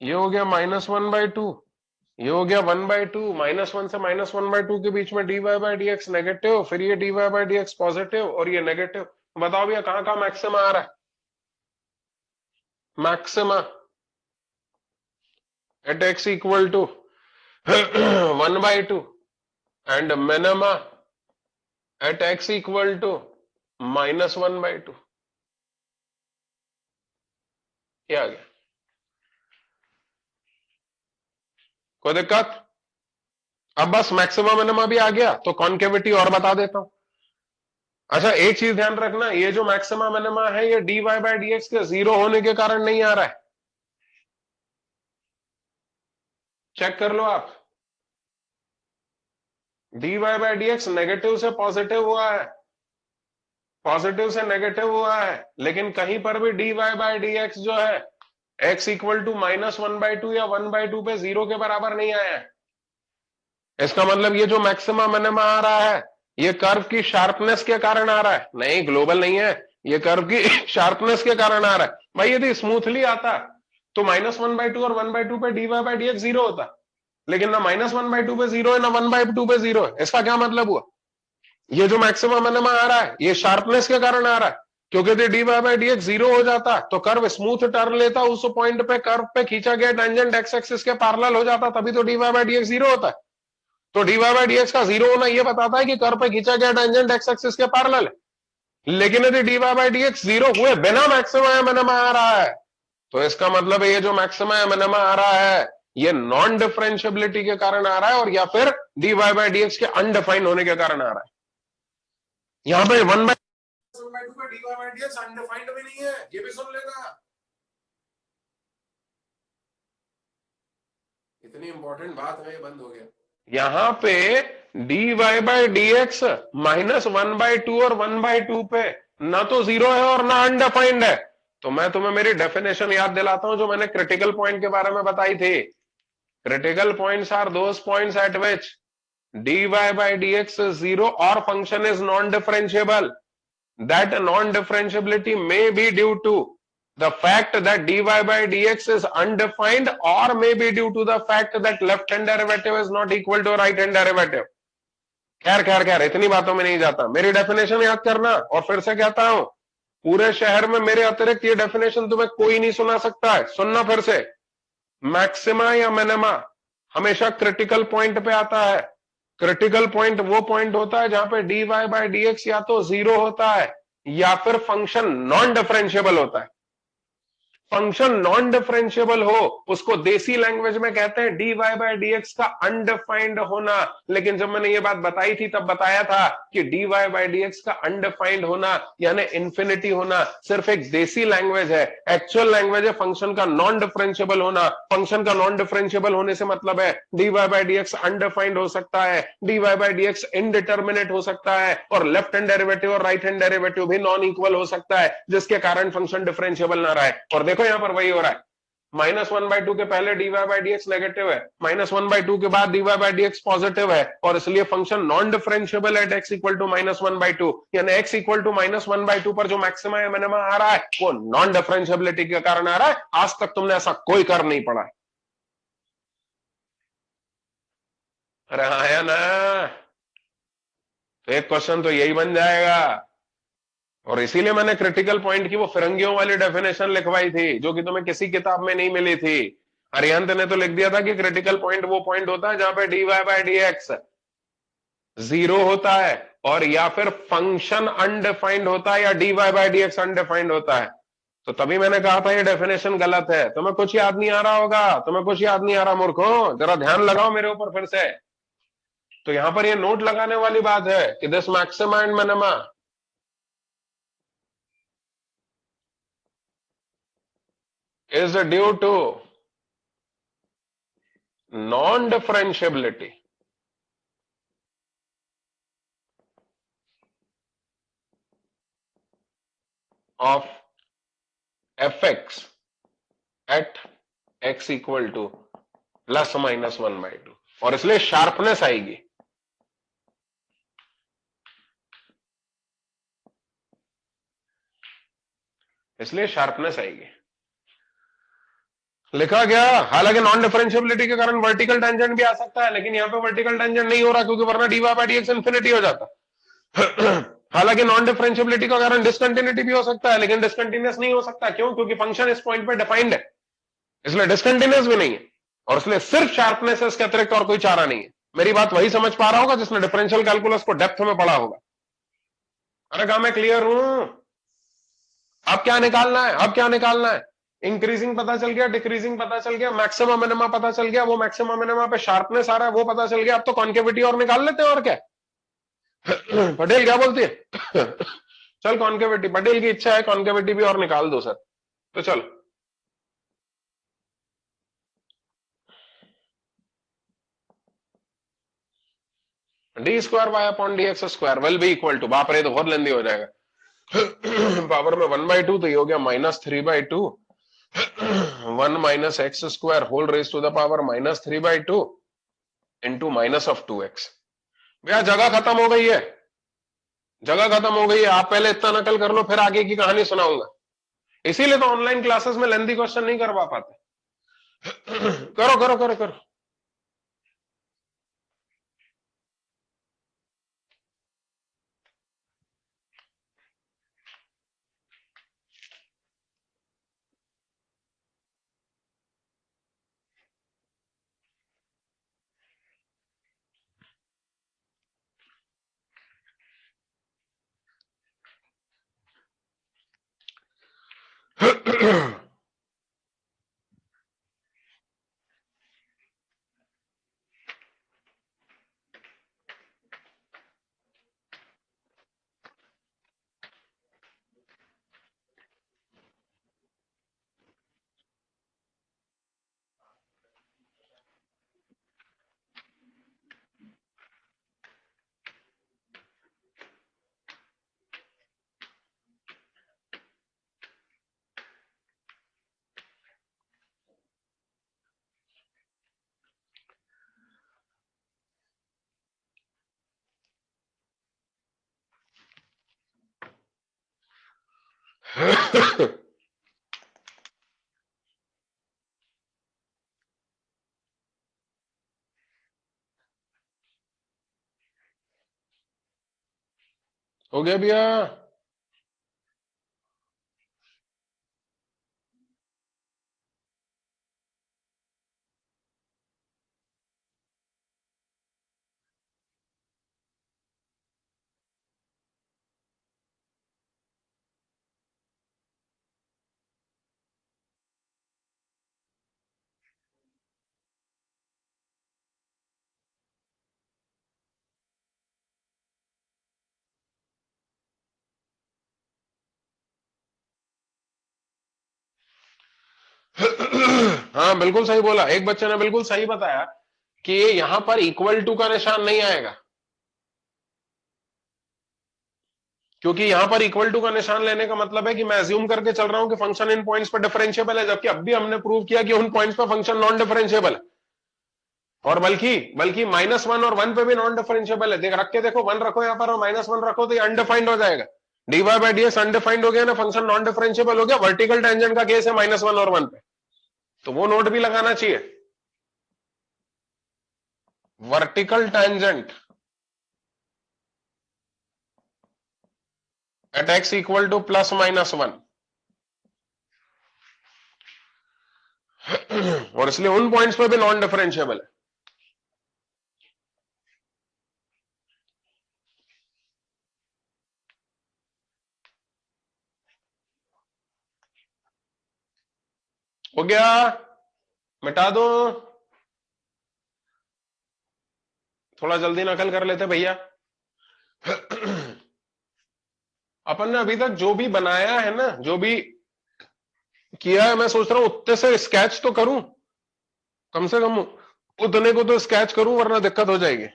ये हो गया -1/2, ये हो गया 1/2। -1 से -1/2 के बीच में dy/dx नेगेटिव, फिर ये dy/dx पॉजिटिव और ये नेगेटिव। बताओ भैया कहां कहां मैक्सिमा आ रहा है? Maxima at x equal to 1/2 and minima at x equal to -1/2, क्या आ गया? कोई दिक्कत? अब बस मैक्सिमम मिनिमा भी आ गया तो कॉन्केविटी और बता देता हूं। अच्छा, एक चीज ध्यान रखना, ये जो मैक्सिमम मिनिमा है ये dy बाय dx के जीरो होने के कारण नहीं आ रहा है, चेक कर लो आप। dy बाय dx नेगेटिव से पॉजिटिव हुआ है, पॉजिटिव से नेगेटिव हुआ है, लेकिन कहीं पर भी dy बाय dx जो है x इक्वल टू -1/2 या 1/2 पे जीरो के बराबर नहीं आया है। इसका मतलब ये जो मैक्सिमम मिनिमा आ रहा है ये कर्व की शार्पनेस के कारण आ रहा है, नहीं ग्लोबल नहीं है, ये कर्व की शार्पनेस के कारण आ रहा है। भाई यदि स्मूथली आता तो -1/2 और 1/2 पे dy बाय dx जीरो होता, लेकिन ना -1/2 पे जीरो है ना 1/2 पे जीरो है। इसका क्या मतलब हुआ? ये जो मैक्सिमम मिनिमा आ रहा है ये शार्पनेस के कारण आ रहा है, क्योंकि यदि dy बाय dx जीरो हो जाता तो कर्व स्मूथ टर्न लेता, उस पॉइंट पे कर्व पे खींचा गया टेंजेंट एक्स एक्सिस के पैरेलल हो जाता, तभी तो dy बाय dx जीरो होता है। तो dy बाय dx का जीरो होना यह बताता है कि कर्व पे खींचा गया टेंजेंट एक्स एक्सिस के पैरेलल है। लेकिन यदि dy बाय dx जीरो हुए बिना मैक्सिमम मिनिमा आ रहा है तो इसका मतलब है ये जो मैक्सिमम मिनिमा आ रहा है ये नॉन डिफरेंशिएबिलिटी के कारण आ रहा है, और या फिर dy बाय dx के अनडिफाइंड होने के कारण आ रहा है। यहां पे 1/2 पे dy बाय dx अनडिफाइंड भी नहीं है, ये भी सुन लेना। इतनी इंपॉर्टेंट बात है, ये बंद हो गया। यहां पे dy बाय dx -1/2 और 1/2 पे ना तो जीरो है और ना अनडिफाइंड है। तो मैं तुम्हें मेरी डेफिनेशन याद दिलाता हूं जो मैंने क्रिटिकल पॉइंट के बारे में बताई थी। Critical points are those points at which dy by dx is zero or function is non-differentiable. That non-differentiability may be due to the fact that dy by dx is undefined or may be due to the fact that left hand derivative is not equal to right hand derivative. खैर खैर खैर इतनी बातों में नहीं जाता, मेरी definition याद करना। और फिर से कहता हूं, पूरे शहर में मेरे अतिरिक्त ये डेफिनेशन तुम्हें कोई नहीं सुना सकता है। सुनना फिर से, मैक्सिमा या मिनिमा हमेशा क्रिटिकल पॉइंट पे आता है। क्रिटिकल पॉइंट वो पॉइंट होता है जहां पे dy बाय dx या तो जीरो होता है या फिर फंक्शन नॉन डिफरेंशिएबल होता है। फंक्शन नॉन डिफरेंशिएबल हो उसको देसी लैंग्वेज में कहते हैं dy बाय dx का अनडिफाइंड होना। लेकिन जब मैंने ये बात बताई थी तब बताया था कि dy बाय dx का अनडिफाइंड होना यानी इंफिनिटी होना सिर्फ एक देसी लैंग्वेज है। एक्चुअल लैंग्वेज है फंक्शन का नॉन डिफरेंशिएबल होना। फंक्शन का नॉन डिफरेंशिएबल होने से मतलब है dy बाय dx अनडिफाइंड हो सकता है, dy बाय dx इनडिटर्मिनेट हो सकता है, और लेफ्ट हैंड डेरिवेटिव और राइट हैंड डेरिवेटिव भी नॉन इक्वल हो सकता है, जिसके कारण फंक्शन डिफरेंशिएबल ना रहे। और देखो यहां पर वही हो रहा है, -1/2 के पहले dy बाय dx नेगेटिव है, -1/2 के बाद dy बाय dx पॉजिटिव है, और इसलिए function non differentiable at x equal to -1/2, यानी x इक्वल टू -1/2 पर जो मैक्सिमा या मिनिमा आ रहा है वो नॉन डिफरेंशिएबिलिटी के कारण आ रहा है। आज तक तुमने ऐसा कोई कर नहीं पड़ा है। अरे आया ना, तो एक क्वेश्चन तो यही बन जाएगा। और इसीलिए मैंने क्रिटिकल पॉइंट की वो फिरंगियों वाली डेफिनेशन लिखवाई थी जो कि तुम्हें किसी किताब में नहीं मिली थी। अरिहंत ने तो लिख दिया था कि क्रिटिकल पॉइंट वो पॉइंट होता है जहां पे dy बाय dx जीरो होता है और या फिर फंक्शन अनडिफाइंड होता है या dy बाय dx अनडिफाइंड होता है। तो तभी मैंने कहा था ये डेफिनेशन गलत है। तुम्हें कुछ याद नहीं आ रहा होगा, तुम्हें कुछ याद नहीं आ रहा मूर्खों, जरा ध्यान लगाओ मेरे ऊपर फिर से। तो यहां पर ये नोट लगाने वाली बात है कि this maxima and minima is due to non-differentiability of fx at x equal to ±1/2, और इसलिए शार्पनेस आएगी। इसलिए शार्पनेस आएगी, लिखा गया। हालांकि नॉन डिफरेंशिएबिलिटी के कारण वर्टिकल टेंजेंट भी आ सकता है, लेकिन यहां पे वर्टिकल टेंजेंट नहीं हो रहा क्योंकि वरना dy बाय dx इंफिनिटी हो जाता। हालांकि नॉन डिफरेंशिएबिलिटी का कारण डिसकंटिन्यूटी भी हो सकता है, लेकिन डिसकंटिन्यूअस नहीं हो सकता। क्यों? क्योंकि फंक्शन इस पॉइंट पे डिफाइंड है, इसलिए डिसकंटिन्यूअस भी नहीं है। और इसलिए सिर्फ शार्पनेस है, इसके अतिरिक्त और कोई चारा नहीं है। मेरी बात वही समझ पा रहा होगा जिसने डिफरेंशियल कैलकुलस को डेप्थ में पढ़ा होगा। अरे कहा मैं क्लियर हूं। अब क्या निकालना है, अब क्या निकालना है? इंक्रीजिंग पता चल गया, डिक्रीजिंग पता चल गया, मैक्सिमम मिनिमा पता चल गया, वो मैक्सिमम मिनिमा पे शार्पनेस आ रहा है वो पता चल गया। अब तो कॉन्केविटी और निकाल लेते हैं, और क्या। पटेल क्या बोलती है? चल कॉन्केविटी, पटेल की इच्छा है कॉन्केविटी भी और निकाल दो सर, तो चलो। D square y upon d x square will be equal to, बाप रे तो बहुत लेंदी हो जाएगा। पावर में 1/2 तो ये हो गया -3/2, 1 - x² whole raise to the power -3/2 into -2x। भैया जगह खत्म हो गई है, जगह खत्म हो गई है। आप पहले इतना नकल कर लो, फिर आगे की कहानी सुनाऊंगा। इसीलिए तो ऑनलाइन क्लासेस में लेंदी क्वेश्चन नहीं करवा पाते। करो करो करो करो। हो गया भैया। हाँ बिल्कुल सही बोला, एक बच्चे ने बिल्कुल सही बताया कि यहां पर इक्वल टू का निशान नहीं आएगा, क्योंकि यहां पर इक्वल टू का निशान लेने का मतलब है कि मैं अज्यूम करके चल रहा हूं कि फंक्शन इन पॉइंट्स पर डिफरेंशिएबल है, जबकि अब भी हमने प्रूव किया कि उन पॉइंट्स पर फंक्शन नॉन डिफरेंशिएबल है। और बल्कि बल्कि -1 और 1 पे भी नॉन डिफरेंशिएबल है। देख रख के देखो, 1 रखो यहां पर और -1 रखो तो ये अनडिफाइंड हो जाएगा। dy/dx अनडिफाइंड हो गया ना, फंक्शन नॉन डिफरेंशिएबल हो गया। वर्टिकल टेंजेंट का केस है -1 और 1 पे, तो वो नोट भी लगाना चाहिए। Vertical tangent at x equal to +-1, और इसलिए उन पॉइंट्स पे भी नॉन डिफरेंशिएबल है। हो गया, मिटा दो। थोड़ा जल्दी नकल कर लेते भैया। अपन ने अभी तक जो भी बनाया है ना, जो भी किया है, मैं सोच रहा हूं उतने से स्केच तो करूं, कम से कम उतने को तो स्केच करूं, वरना दिक्कत हो जाएगी।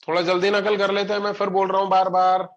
थोड़ा जल्दी नकल कर लेते हैं, मैं फिर बोल रहा हूं बार बार।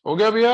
हो गया भैया?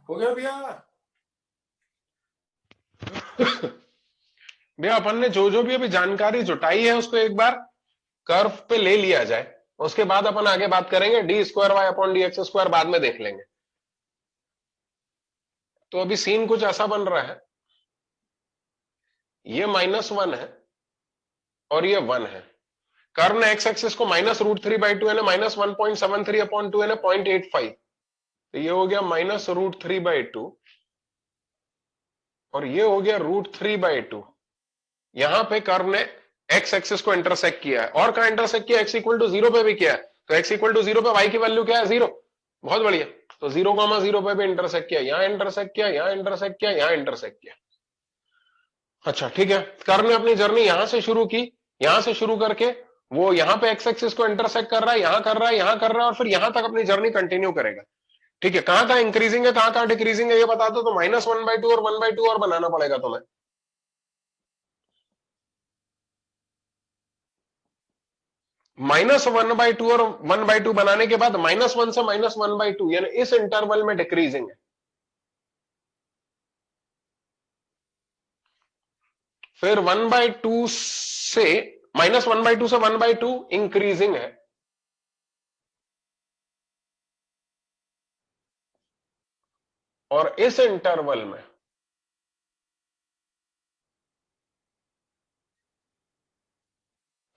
हो गया भैया? भैया अपन ने जो जो भी अभी जानकारी जुटाई है उसको एक बार कर्व पे ले लिया जाए, उसके बाद अपन आगे बात करेंगे। D square y upon d x square बाद में देख लेंगे। तो अभी सीन कुछ ऐसा बन रहा है, ये -1 है और ये 1 है। कर्व ने एक्स एक्सिस को -√3/2 यानी -1.73 अपॉन 2 यानी 0.85, तो ये हो गया -√3/2 और ये हो गया √3/2। यहां पे कर्व ने एक्स एक्सिस को इंटरसेक्ट किया है, और कहां इंटरसेक्ट किया? x इक्वल टू 0 पे भी किया है। तो x इक्वल टू 0 पे y की वैल्यू क्या है? 0। बहुत बढ़िया। तो 0,0 पे भी इंटरसेक्ट किया, यहां इंटरसेक्ट किया, यहां इंटरसेक्ट किया, यहां इंटरसेक्ट किया। अच्छा ठीक है, कर्व ने अपनी जर्नी यहां से शुरू की, यहां से शुरू करके वो यहां पे एक्स एक्सिस को इंटरसेक्ट कर रहा है, यहां कर रहा है, यहां कर रहा है, और फिर यहां तक अपनी जर्नी कंटिन्यू करेगा। ठीक है, कहां कहां इंक्रीजिंग है, कहां कहां डिक्रीजिंग है, ये बता दो। तो -1/2 और 1/2 और बनाना पड़ेगा तुम्हें। -1/2 और 1/2 बनाने के बाद -1 से -1/2 यानी इस इंटरवल में डिक्रीजिंग है। फिर 1/2 से -1/2 से 1/2 इंक्रीजिंग है, और इस इंटरवल में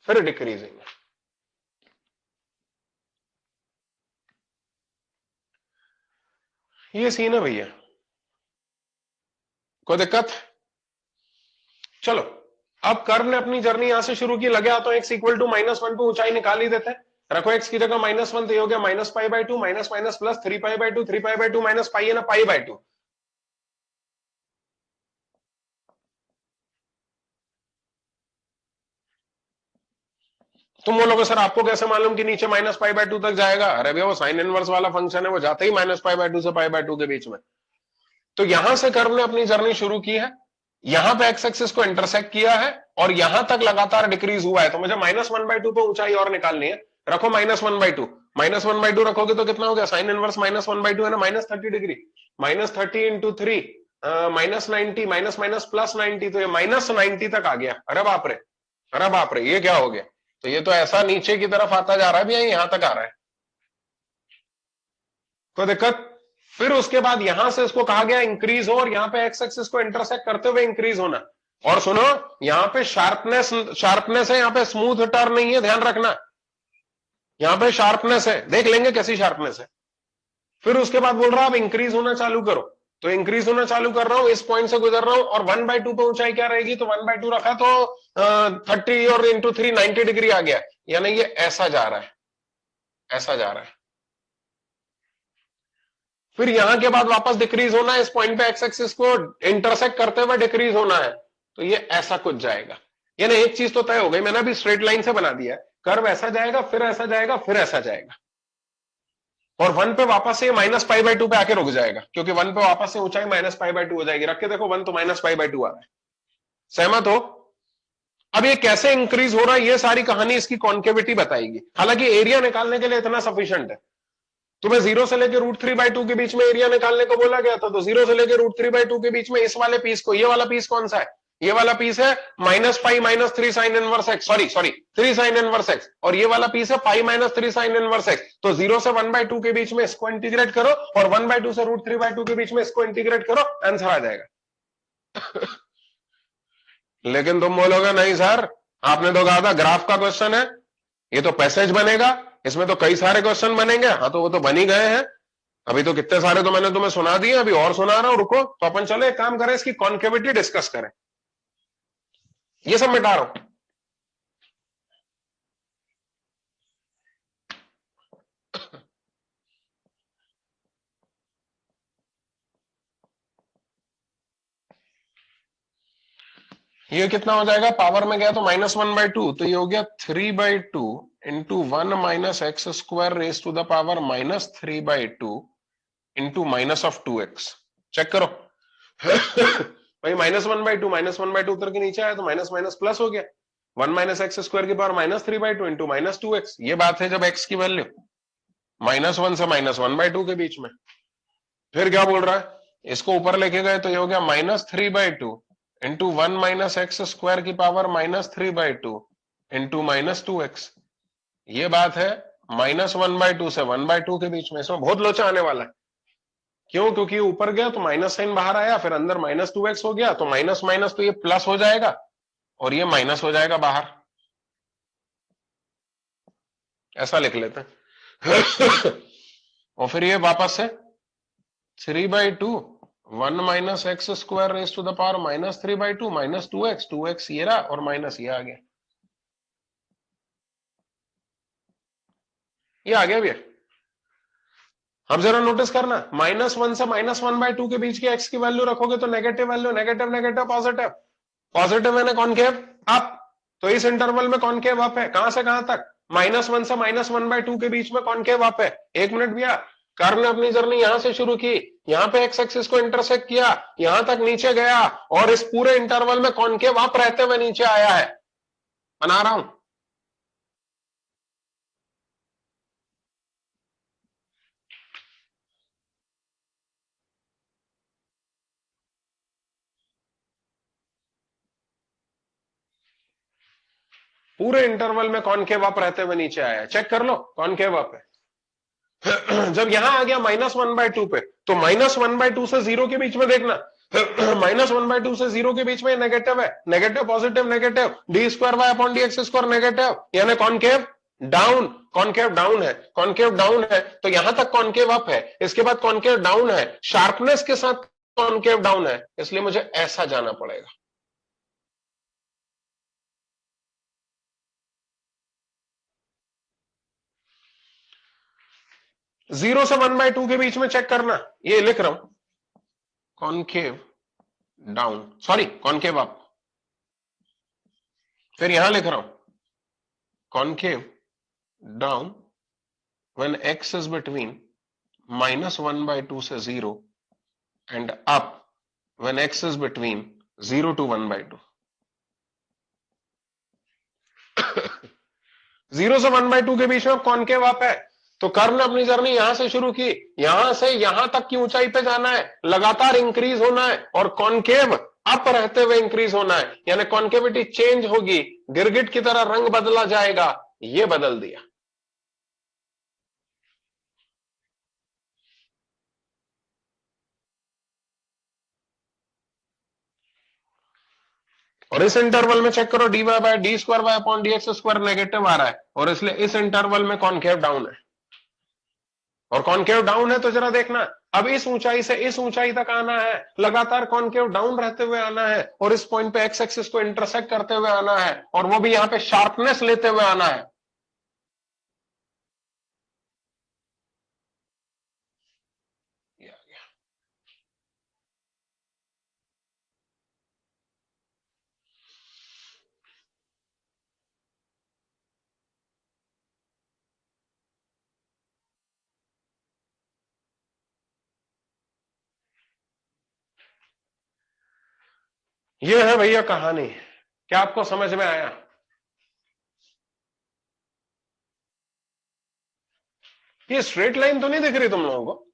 फिर डिक्रीजिंग है। ये सीन है भैया, कोई दिक्कत? चलो, अब कर्व ने अपनी जर्नी यहां से शुरू की, लगे तो x इक्वल टू -1 पे ऊंचाई निकाल ही देते हैं। रखो x की जगह -1, तो ये हो गया -π/2 minus minus plus 3π/2, 3π/2 minus pi है ना π/2। तुम बोलोगे सर आपको कैसे मालूम कि नीचे -π/2 तक जाएगा? अरे भैया वो साइन इनवर्स वाला फंक्शन है, वो जाते ही -π/2 से π/2 के बीच में। तो यहां से कर्व ने अपनी जर्नी शुरू की है, यहां पे एक्स एक्सिस को इंटरसेक्ट किया है, और यहां तक लगातार डिक्रीज हुआ है। तो मुझे -1/2 पे ऊंचाई और निकालनी है। रखो -1/2, -1/2 रखोगे तो कितना हो गया? साइन इनवर्स -1/2 है ना, -30 degree. -30 into 3 -90, minus minus plus 90, तो ये -90 तक आ गया। अरे बाप रे, अरे बाप रे, ये क्या हो गया? तो ये तो ऐसा नीचे की तरफ आता जा रहा है भैया, यहां तक आ रहा है। कोई दिक्कत? फिर उसके बाद यहां से इसको कहा गया इंक्रीज हो, और यहां पे एक्स एक्सिस को इंटरसेक्ट करते हुए इंक्रीज होना। और सुनो, यहां पे शार्पनेस, शार्पनेस है, यहां पे स्मूथ टर्न नहीं है, ध्यान रखना। यहां पे शार्पनेस है, देख लेंगे कैसी शार्पनेस है। फिर उसके बाद बोल रहा है अब इंक्रीज होना चालू करो। तो इंक्रीज होना चालू कर रहा हूं, इस पॉइंट से गुजर रहा हूं, और 1/2 पे ऊंचाई क्या रहेगी? तो 1/2 रखा तो 30 और इंटू 3 90 डिग्री आ गया, यानी ये ऐसा जा रहा है, ऐसा जा रहा है। फिर यहां के बाद वापस डिक्रीज होना है, इस पॉइंट पे एक्स एक्सिस को इंटरसेक्ट करते हुए डिक्रीज होना है, तो ये ऐसा कुछ जाएगा। यानी एक चीज तो तय हो गई, मैंने अभी स्ट्रेट लाइन से बना दिया है, कर्व ऐसा जाएगा, फिर ऐसा जाएगा, फिर ऐसा जाएगा, और 1 पे वापस से माइनस पाई बाय 2 पे आके रुक जाएगा, क्योंकि 1 पे वापस से ऊंचाई माइनस पाई बाय 2 हो जाएगी। रख के देखो 1 तो माइनस पाई बाय 2 आ रहा है। सहमत हो? अब ये कैसे इंक्रीज हो रहा है, ये सारी कहानी इसकी कॉन्केविटी बताएगी। हालांकि एरिया निकालने के लिए इतना सफिशिएंट है। तुम्हें 0 से लेकर √3/2 के बीच में एरिया निकालने को बोला गया था, तो 0 से लेकर √3/2 के बीच में इस वाले पीस को, ये वाला पीस कौन सा है, ये वाला पीस है minus pi minus 3 sine inverse x, sorry 3 sine inverse x, और ये वाला पीस है पाई माइनस 3 साइन इनवर्स एक्स। तो 0 से 1/2 के बीच में इसको इंटीग्रेट करो, और 1/2 से √3/2 के बीच में इसको इंटीग्रेट करो, आंसर आ जाएगा। लेकिन तुम बोलोगे नहीं सर, आपने तो कहा था ग्राफ का क्वेश्चन है, ये तो पैसेज बनेगा, इसमें तो कई सारे क्वेश्चन बनेंगे। हाँ तो वो तो बन ही गए हैं, अभी तो कितने सारे तो मैंने तुम्हें सुना दिए, अभी और सुना रहा हूं, रुको। तो अपन चलो एक काम करें, इसकी कॉन्केविटी डिस्कस करें, ये सब मिटा रहा हूं। ये कितना हो जाएगा, पावर में गया तो -1/2, तो ये हो गया 3/2 into 1 minus x square raise to the power -3/2 into minus of 2x। Check करो। भाई -1/2 उतर के नीचे आया तो माइनस माइनस प्लस हो गया, 1 माइनस एक्स स्क्वायर की पावर -3/2 इंटू -2x। ये बात है जब x की वैल्यू -1 से -1/2 के बीच में। फिर क्या बोल रहा है, इसको ऊपर लेके गए तो ये हो गया -3/2 इंटू 1 माइनस एक्स स्क्वायर की पावर -3/2 इंटू -2x। ये बात है -1/2 से 1/2 के बीच में। इसमें बहुत लोचा आने वाला है। क्यों? क्योंकि ऊपर गया तो माइनस साइन बाहर आया, फिर अंदर -2x हो गया, तो माइनस माइनस तो ये प्लस हो जाएगा, और ये माइनस हो जाएगा बाहर। ऐसा लिख लेते हैं। और फिर ये वापस से 3/2 1 minus x square raise to the power -3/2 -2x, 2x ये रहा, और माइनस ये आ गया, ये आ गया भैया। अब जरा नोटिस करना, -1 से -1/2 के बीच की एक्स की वैल्यू रखोगे तो negative value, negative negative positive, positive यानी कॉनकेव अप। तो इस इंटरवल में कॉनकेव अप है, कहां से कहां तक, -1 से -1/2 के बीच में कॉनकेव अप है। एक मिनट भैया, कर्व ने अपनी जर्नी यहां से शुरू की, यहां पे एक्स एक्सिस को इंटरसेक्ट किया, यहां तक नीचे गया, और इस पूरे इंटरवल में कॉनकेव अप रहते हुए नीचे आया है। बना रहा हूं, पूरे इंटरवल में कॉनकेव अप रहते हुए नीचे आया है। चेक कर लो, कॉनकेव अप है। जब यहां आ गया -1/2 पे, तो -1/2 से 0 के बीच में देखना, -1/2 से 0 के बीच में नेगेटिव है, negative positive negative, d²/dx² negative, यानी कॉनकेव डाउन, कॉनकेव डाउन है, कॉनकेव डाउन है, तो यहां तक कॉनकेव अप है, इसके बाद कॉनकेव डाउन है, शार्पनेस के साथ कॉनकेव डाउन है, इसलिए मुझे ऐसा जाना पड़ेगा। 0 से 1/2 के बीच में चेक करना, ये लिख रहा हूं, concave down, sorry concave up. फिर यहां लिख रहा हूं, concave down when x is between -1/2 से 0 and up when x is between 0 to 1/2। 0 से 1/2 के बीच में कॉनकेव अप है, तो कर्व ने अपनी जर्नी यहां से शुरू की, यहां से यहां तक की ऊंचाई पे जाना है, लगातार इंक्रीज होना है, और कॉनकेव अप रहते हुए इंक्रीज होना है, यानी कॉन्केविटी चेंज होगी, गिरगिट की तरह रंग बदला जाएगा। ये बदल दिया। और इस इंटरवल में चेक करो, dy/d²y/dx² नेगेटिव आ रहा है, और इसलिए इस इंटरवल में कॉनकेव डाउन है, और कॉनकेव डाउन है तो जरा देखना, अब इस ऊंचाई से इस ऊंचाई तक आना है, लगातार कॉनकेव डाउन रहते हुए आना है, और इस पॉइंट पे एक्स एक्सिस को इंटरसेक्ट करते हुए आना है, और वो भी यहां पे शार्पनेस लेते हुए आना है। ये है भैया कहानी। क्या आपको समझ में आया? ये स्ट्रेट लाइन तो नहीं दिख रही तुम लोगों को?